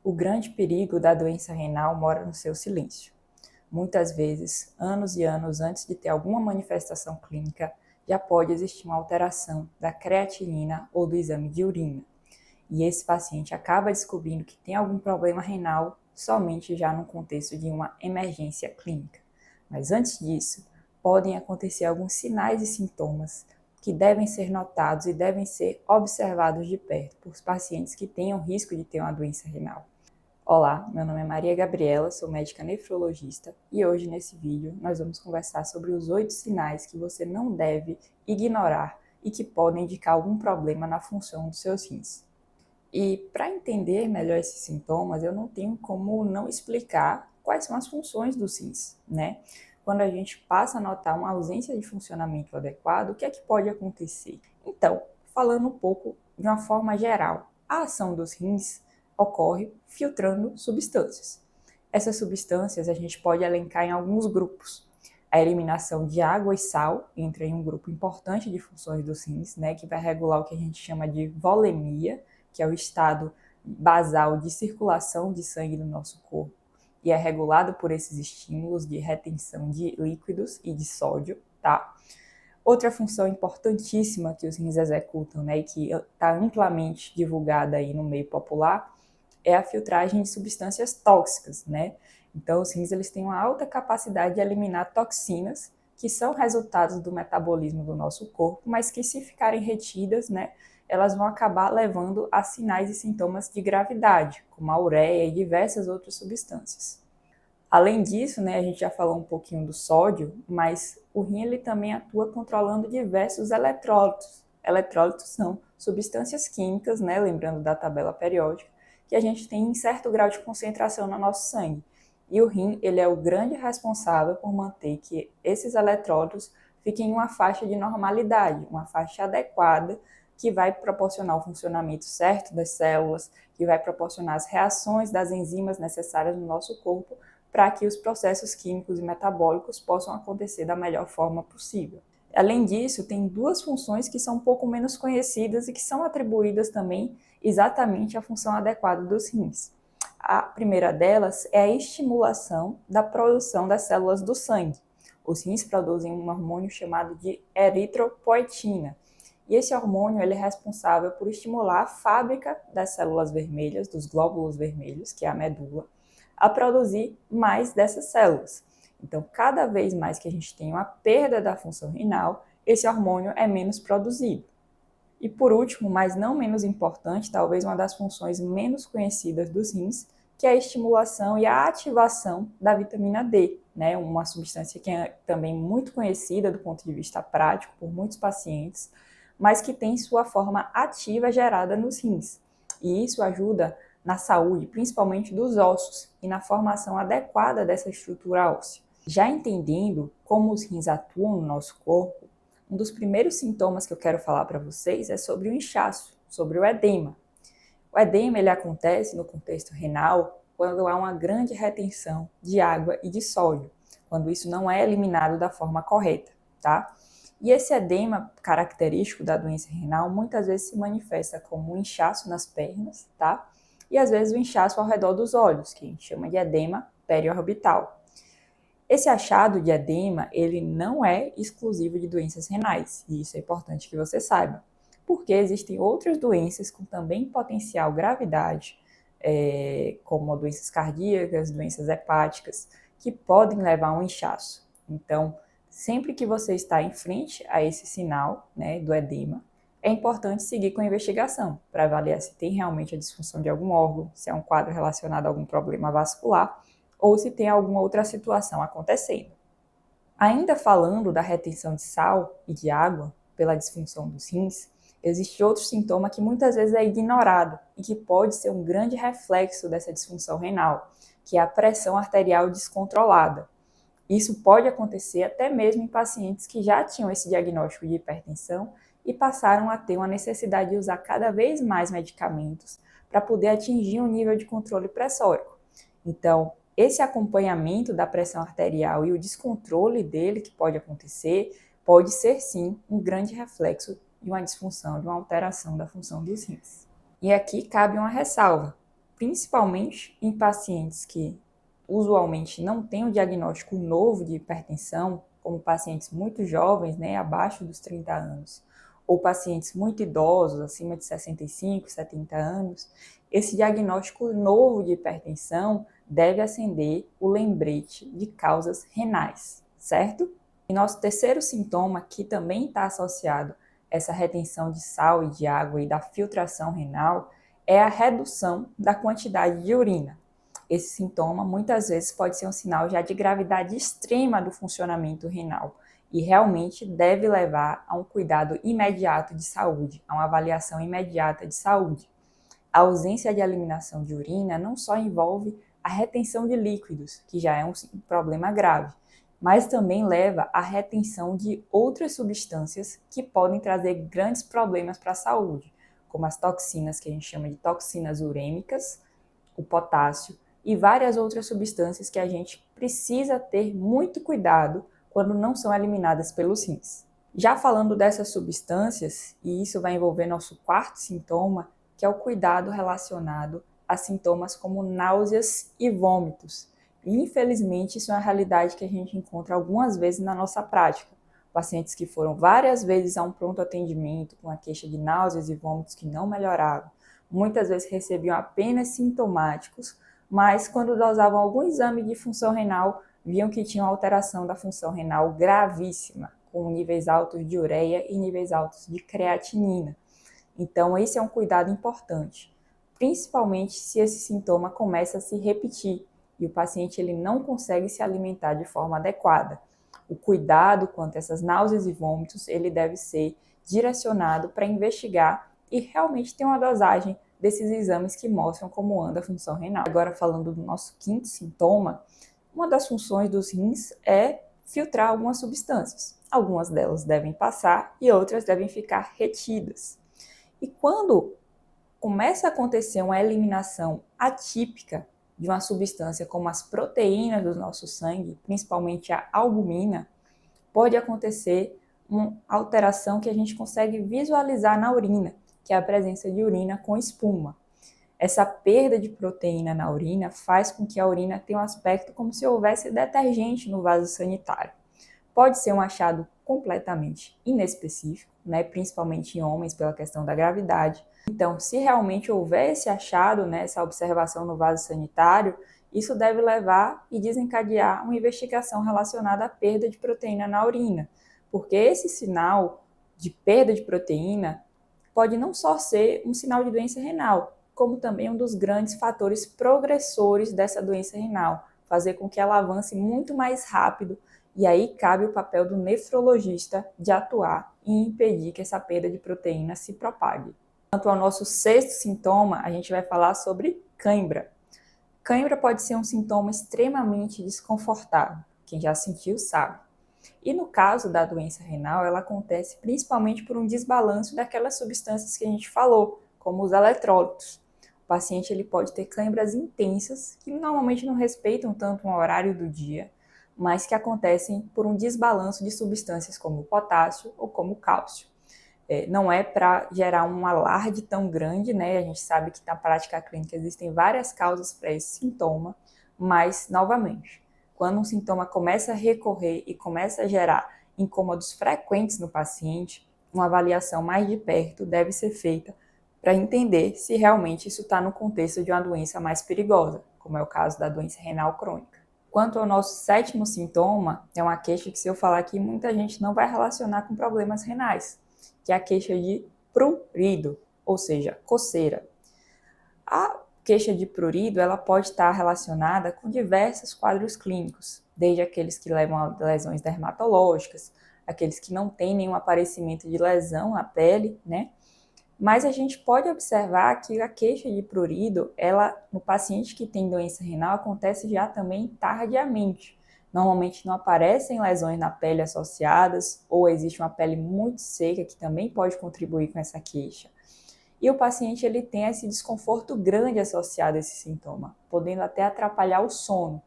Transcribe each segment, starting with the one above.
O grande perigo da doença renal mora no seu silêncio. Muitas vezes, anos e anos antes de ter alguma manifestação clínica, já pode existir uma alteração da creatinina ou do exame de urina. E esse paciente acaba descobrindo que tem algum problema renal somente já no contexto de uma emergência clínica. Mas antes disso, podem acontecer alguns sinais e sintomas que devem ser notados e devem ser observados de perto por pacientes que tenham risco de ter uma doença renal. Olá, meu nome é Maria Gabriela, sou médica nefrologista e hoje nesse vídeo nós vamos conversar sobre os 8 sinais que você não deve ignorar e que podem indicar algum problema na função dos seus rins. E para entender melhor esses sintomas, eu não tenho como não explicar quais são as funções dos rins, né? Quando a gente passa a notar uma ausência de funcionamento adequado, o que é que pode acontecer? Então, falando um pouco de uma forma geral, a ação dos rins ocorre filtrando substâncias. Essas substâncias a gente pode elencar em alguns grupos. A eliminação de água e sal entra em um grupo importante de funções dos rins, né, que vai regular o que a gente chama de volemia, que é o estado basal de circulação de sangue no nosso corpo, e é regulado por esses estímulos de retenção de líquidos e de sódio, tá? Outra função importantíssima que os rins executam, né, e que está amplamente divulgada aí no meio popular, é a filtragem de substâncias tóxicas, né? Então, os rins eles têm uma alta capacidade de eliminar toxinas que são resultados do metabolismo do nosso corpo, mas que se ficarem retidas, né, elas vão acabar levando a sinais e sintomas de gravidade, como a ureia e diversas outras substâncias. Além disso, né, a gente já falou um pouquinho do sódio, mas o rim ele também atua controlando diversos eletrólitos. Eletrólitos são substâncias químicas, né, lembrando da tabela periódica, que a gente tem em certo grau de concentração no nosso sangue. E o rim ele é o grande responsável por manter que esses eletrólitos fiquem em uma faixa de normalidade, uma faixa adequada, que vai proporcionar o funcionamento certo das células, que vai proporcionar as reações das enzimas necessárias no nosso corpo, para que os processos químicos e metabólicos possam acontecer da melhor forma possível. Além disso, tem duas funções que são um pouco menos conhecidas e que são atribuídas também exatamente à função adequada dos rins. A primeira delas é a estimulação da produção das células do sangue. Os rins produzem um hormônio chamado de eritropoetina, e esse hormônio ele é responsável por estimular a fábrica das células vermelhas, dos glóbulos vermelhos, que é a medula, a produzir mais dessas células. Então, cada vez mais que a gente tem uma perda da função renal, esse hormônio é menos produzido. E por último, mas não menos importante, talvez uma das funções menos conhecidas dos rins, que é a estimulação e a ativação da vitamina D, né? Uma substância que é também muito conhecida do ponto de vista prático por muitos pacientes, mas que tem sua forma ativa gerada nos rins. E isso ajuda na saúde, principalmente dos ossos, e na formação adequada dessa estrutura óssea. Já entendendo como os rins atuam no nosso corpo, um dos primeiros sintomas que eu quero falar para vocês é sobre o inchaço, sobre o edema. O edema ele acontece no contexto renal quando há uma grande retenção de água e de sódio, quando isso não é eliminado da forma correta, tá? E esse edema característico da doença renal muitas vezes se manifesta como um inchaço nas pernas, tá? E às vezes o inchaço ao redor dos olhos, que a gente chama de edema periorbital. Esse achado de edema, ele não é exclusivo de doenças renais, e isso é importante que você saiba, porque existem outras doenças com também potencial gravidade, como doenças cardíacas, doenças hepáticas, que podem levar a um inchaço. Então, sempre que você está em frente a esse sinal, né, do edema, é importante seguir com a investigação para avaliar se tem realmente a disfunção de algum órgão, se é um quadro relacionado a algum problema vascular ou se tem alguma outra situação acontecendo. Ainda falando da retenção de sal e de água pela disfunção dos rins, existe outro sintoma que muitas vezes é ignorado e que pode ser um grande reflexo dessa disfunção renal, que é a pressão arterial descontrolada. Isso pode acontecer até mesmo em pacientes que já tinham esse diagnóstico de hipertensão e passaram a ter uma necessidade de usar cada vez mais medicamentos para poder atingir um nível de controle pressórico. Então, esse acompanhamento da pressão arterial e o descontrole dele que pode acontecer, pode ser sim um grande reflexo de uma disfunção, de uma alteração da função dos rins. E aqui cabe uma ressalva. principalmente em pacientes que usualmente não têm um diagnóstico novo de hipertensão, como pacientes muito jovens, né, abaixo dos 30 anos, ou pacientes muito idosos, acima de 65, 70 anos, esse diagnóstico novo de hipertensão deve acender o lembrete de causas renais, certo? E nosso terceiro sintoma, que também está associado a essa retenção de sal e de água e da filtração renal, é a redução da quantidade de urina. Esse sintoma muitas vezes pode ser um sinal já de gravidade extrema do funcionamento renal e realmente deve levar a um cuidado imediato de saúde, a uma avaliação imediata de saúde. A ausência de eliminação de urina não só envolve a retenção de líquidos, que já é um problema grave, mas também leva à retenção de outras substâncias que podem trazer grandes problemas para a saúde, como as toxinas, que a gente chama de toxinas urêmicas, o potássio e várias outras substâncias que a gente precisa ter muito cuidado quando não são eliminadas pelos rins. Já falando dessas substâncias, e isso vai envolver nosso quarto sintoma, que é o cuidado relacionado a sintomas como náuseas e vômitos. E, infelizmente, isso é uma realidade que a gente encontra algumas vezes na nossa prática. Pacientes que foram várias vezes a um pronto atendimento com a queixa de náuseas e vômitos que não melhoravam, muitas vezes recebiam apenas sintomáticos, mas quando dosavam algum exame de função renal, viam que tinham alteração da função renal gravíssima, com níveis altos de ureia e níveis altos de creatinina. Então, esse é um cuidado importante, principalmente se esse sintoma começa a se repetir e o paciente ele não consegue se alimentar de forma adequada. O cuidado quanto a essas náuseas e vômitos, ele deve ser direcionado para investigar e realmente ter uma dosagem desses exames que mostram como anda a função renal. Agora, falando do nosso quinto sintoma, uma das funções dos rins é filtrar algumas substâncias. Algumas delas devem passar e outras devem ficar retidas. E quando começa a acontecer uma eliminação atípica de uma substância como as proteínas do nosso sangue, principalmente a albumina, pode acontecer uma alteração que a gente consegue visualizar na urina, que é a presença de urina com espuma. Essa perda de proteína na urina faz com que a urina tenha um aspecto como se houvesse detergente no vaso sanitário. Pode ser um achado completamente inespecífico, né, principalmente em homens pela questão da gravidade. Então, se realmente houver esse achado, né, essa observação no vaso sanitário, isso deve levar e desencadear uma investigação relacionada à perda de proteína na urina, porque esse sinal de perda de proteína pode não só ser um sinal de doença renal, como também um dos grandes fatores progressores dessa doença renal, fazer com que ela avance muito mais rápido, e aí cabe o papel do nefrologista de atuar e impedir que essa perda de proteína se propague. Quanto ao nosso sexto sintoma, a gente vai falar sobre cãibra. Cãibra pode ser um sintoma extremamente desconfortável, quem já sentiu sabe. E no caso da doença renal, ela acontece principalmente por um desbalanço daquelas substâncias que a gente falou, como os eletrólitos. O paciente ele pode ter cãibras intensas, que normalmente não respeitam tanto um horário do dia, mas que acontecem por um desbalanço de substâncias como o potássio ou como o cálcio. Não é para gerar um alarde tão grande, né? A gente sabe que na prática clínica existem várias causas para esse sintoma, mas, novamente, quando um sintoma começa a recorrer e começa a gerar incômodos frequentes no paciente, uma avaliação mais de perto deve ser feita para entender se realmente isso está no contexto de uma doença mais perigosa, como é o caso da doença renal crônica. Quanto ao nosso sétimo sintoma, é uma queixa que, se eu falar aqui, muita gente não vai relacionar com problemas renais, que é a queixa de prurido, ou seja, coceira. A queixa de prurido ela pode estar relacionada com diversos quadros clínicos, desde aqueles que levam a lesões dermatológicas, aqueles que não têm nenhum aparecimento de lesão na pele, né? Mas a gente pode observar que a queixa de prurido, ela, no paciente que tem doença renal, acontece já também tardiamente. Normalmente não aparecem lesões na pele associadas, ou existe uma pele muito seca que também pode contribuir com essa queixa. E o paciente ele tem esse desconforto grande associado a esse sintoma, podendo até atrapalhar o sono.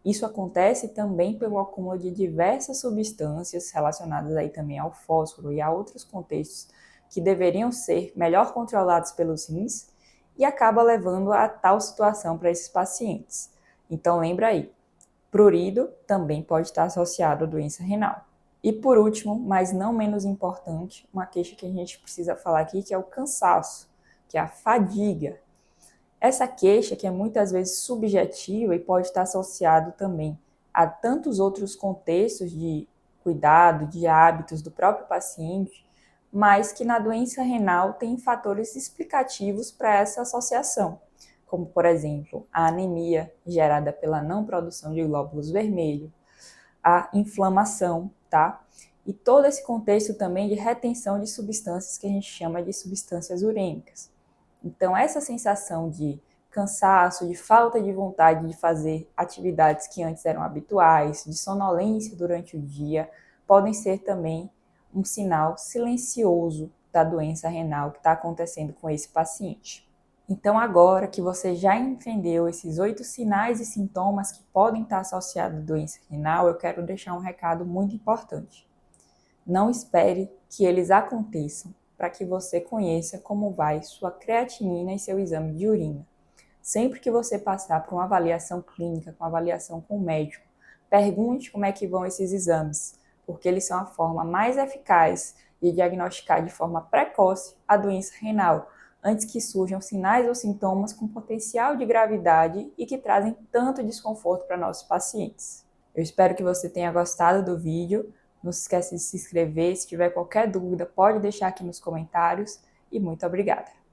Isso acontece também pelo acúmulo de diversas substâncias relacionadas aí também ao fósforo e a outros contextos que deveriam ser melhor controlados pelos rins e acaba levando a tal situação para esses pacientes. Então lembra aí, prurido também pode estar associado à doença renal. E por último, mas não menos importante, uma queixa que a gente precisa falar aqui, que é o cansaço, que é a fadiga. Essa queixa, que é muitas vezes subjetiva e pode estar associado também a tantos outros contextos de cuidado, de hábitos do próprio paciente, mas que na doença renal tem fatores explicativos para essa associação, como, por exemplo, a anemia gerada pela não produção de glóbulos vermelhos, a inflamação, tá? E todo esse contexto também de retenção de substâncias que a gente chama de substâncias urêmicas. Então, essa sensação de cansaço, de falta de vontade de fazer atividades que antes eram habituais, de sonolência durante o dia, podem ser também um sinal silencioso da doença renal que está acontecendo com esse paciente. Então, agora que você já entendeu esses 8 sinais e sintomas que podem estar associados à doença renal, eu quero deixar um recado muito importante. Não espere que eles aconteçam para que você conheça como vai sua creatinina e seu exame de urina. Sempre que você passar por uma avaliação clínica, com avaliação com o médico, pergunte como é que vão esses exames, porque eles são a forma mais eficaz de diagnosticar de forma precoce a doença renal, antes que surjam sinais ou sintomas com potencial de gravidade e que trazem tanto desconforto para nossos pacientes. Eu espero que você tenha gostado do vídeo. Não se esqueça de se inscrever. Se tiver qualquer dúvida, pode deixar aqui nos comentários. E muito obrigada!